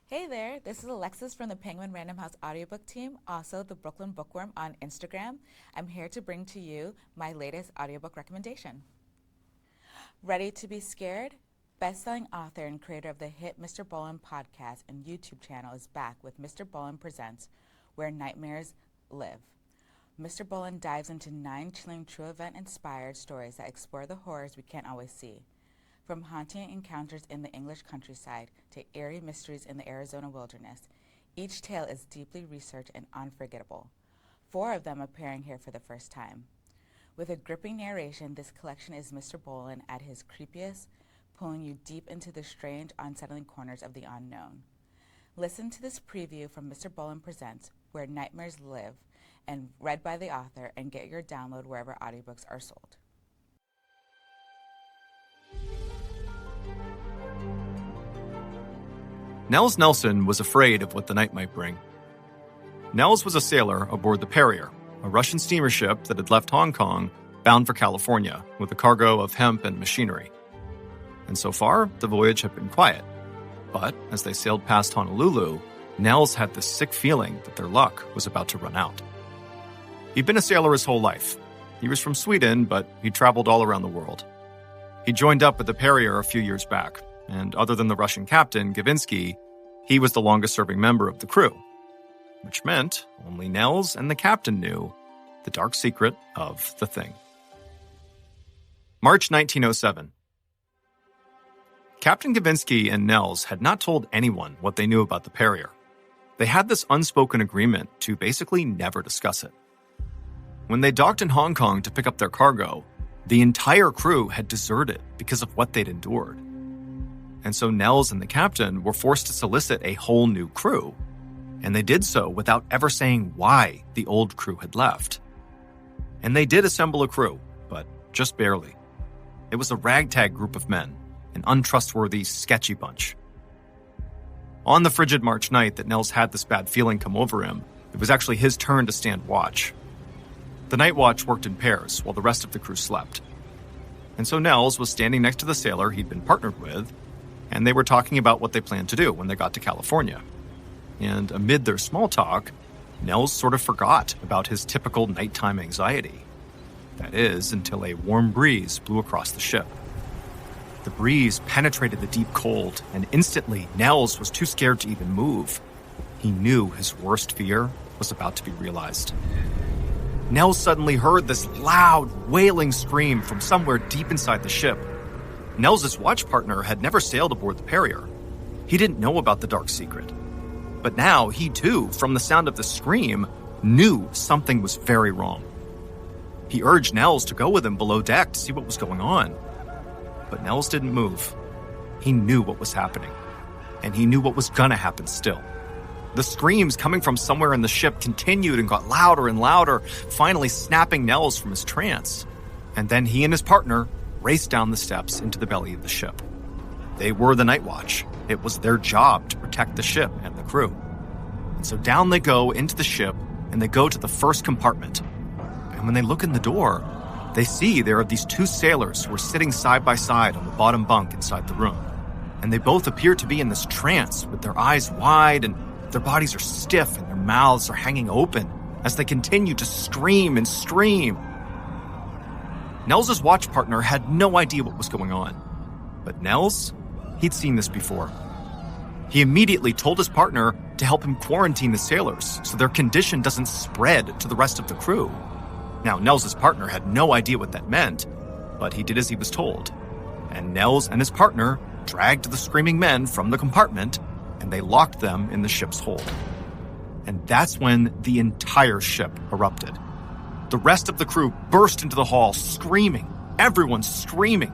Hey there, this is Alexis from the Penguin Random House Audiobook team, also the Brooklyn Bookworm on Instagram. I'm here to bring to you my latest audiobook recommendation. Ready to be scared? Bestselling author and creator of the hit MrBallen Podcast and YouTube channel is back with MrBallen Presents, Where Nightmares Live. MrBallen dives into 9 chilling true event-inspired stories that explore the horrors we can't always see. From haunting encounters in the English countryside to eerie mysteries in the Arizona wilderness, each tale is deeply researched and unforgettable. 4 of them appearing here for the first time. With a gripping narration, this collection is MrBallen at his creepiest, pulling you deep into the strange, unsettling corners of the unknown. Listen to this preview from MrBallen Presents, Where Nightmares Live, and read by the author, and get your download wherever audiobooks are sold. Nels Nelson was afraid of what the night might bring. Nels was a sailor aboard the Perrier, a Russian steamer ship that had left Hong Kong bound for California with a cargo of hemp and machinery. And so far, the voyage had been quiet. But as they sailed past Honolulu, Nels had this sick feeling that their luck was about to run out. He'd been a sailor his whole life. He was from Sweden, but he'd traveled all around the world. He joined up with the Perrier a few years back, and other than the Russian captain, Gavinsky, he was the longest-serving member of the crew, which meant only Nels and the captain knew the dark secret of the thing. March 1907. Captain Gavinsky and Nels had not told anyone what they knew about the Perrier. They had this unspoken agreement to basically never discuss it. When they docked in Hong Kong to pick up their cargo, the entire crew had deserted because of what they'd endured. And so Nels and the captain were forced to solicit a whole new crew, and they did so without ever saying why the old crew had left. And they did assemble a crew, but just barely. It was a ragtag group of men, an untrustworthy, sketchy bunch. On the frigid March night that Nels had this bad feeling come over him, it was actually his turn to stand watch. The night watch worked in pairs while the rest of the crew slept. And so Nels was standing next to the sailor he'd been partnered with, and they were talking about what they planned to do when they got to California. And amid their small talk, Nels sort of forgot about his typical nighttime anxiety. That is, until a warm breeze blew across the ship. The breeze penetrated the deep cold, and instantly Nels was too scared to even move. He knew his worst fear was about to be realized. Nels suddenly heard this loud, wailing scream from somewhere deep inside the ship. Nels' watch partner had never sailed aboard the Perrier. He didn't know about the dark secret. But now he too, from the sound of the scream, knew something was very wrong. He urged Nels to go with him below deck to see what was going on. But Nels didn't move. He knew what was happening. And he knew what was gonna happen still. The screams coming from somewhere in the ship continued and got louder and louder, finally snapping Nels from his trance. And then he and his partner raced down the steps into the belly of the ship. They were the night watch. It was their job to protect the ship and the crew. And so down they go into the ship, and they go to the first compartment. And when they look in the door, they see there are these 2 sailors who are sitting side by side on the bottom bunk inside the room. And they both appear to be in this trance with their eyes wide, and their bodies are stiff and their mouths are hanging open as they continue to scream and scream. Nels' watch partner had no idea what was going on. But Nels, he'd seen this before. He immediately told his partner to help him quarantine the sailors so their condition doesn't spread to the rest of the crew. Now, Nels' partner had no idea what that meant, but he did as he was told. And Nels and his partner dragged the screaming men from the compartment, and they locked them in the ship's hold. And that's when the entire ship erupted. The rest of the crew burst into the hall, screaming. Everyone screaming.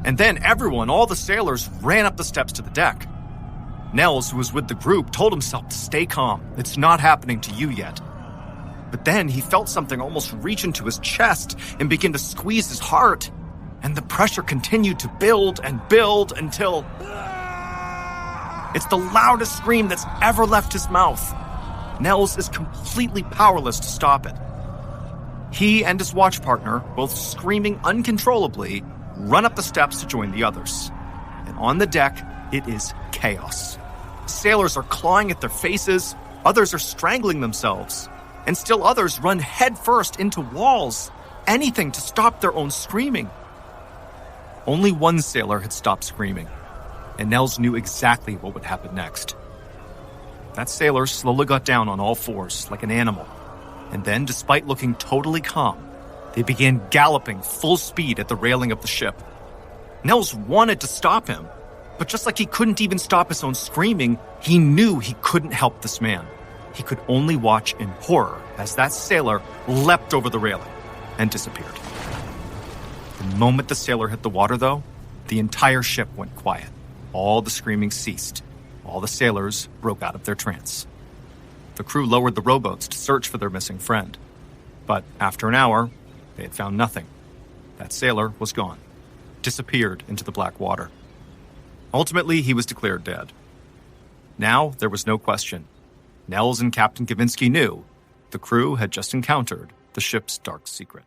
And then everyone, all the sailors, ran up the steps to the deck. Nels, who was with the group, told himself to stay calm. It's not happening to you yet. But then he felt something almost reach into his chest and begin to squeeze his heart. And the pressure continued to build and build until... It's the loudest scream that's ever left his mouth. Nels is completely powerless to stop it. He and his watch partner, both screaming uncontrollably, run up the steps to join the others. And on the deck, it is chaos. sailors are clawing at their faces, others are strangling themselves, and still others run headfirst into walls, anything to stop their own screaming. Only one sailor had stopped screaming, and Nels knew exactly what would happen next. That sailor slowly got down on all fours like an animal, and then, despite looking totally calm, they began galloping full speed at the railing of the ship. Nels wanted to stop him, but just like he couldn't even stop his own screaming, he knew he couldn't help this man. He could only watch in horror as that sailor leapt over the railing and disappeared. The moment the sailor hit the water, though, the entire ship went quiet. All the screaming ceased. All the sailors broke out of their trance. The crew lowered the rowboats to search for their missing friend. But after an hour, they had found nothing. That sailor was gone, disappeared into the black water. Ultimately, he was declared dead. Now, there was no question. Nels and Captain Kavinsky knew the crew had just encountered the ship's dark secret.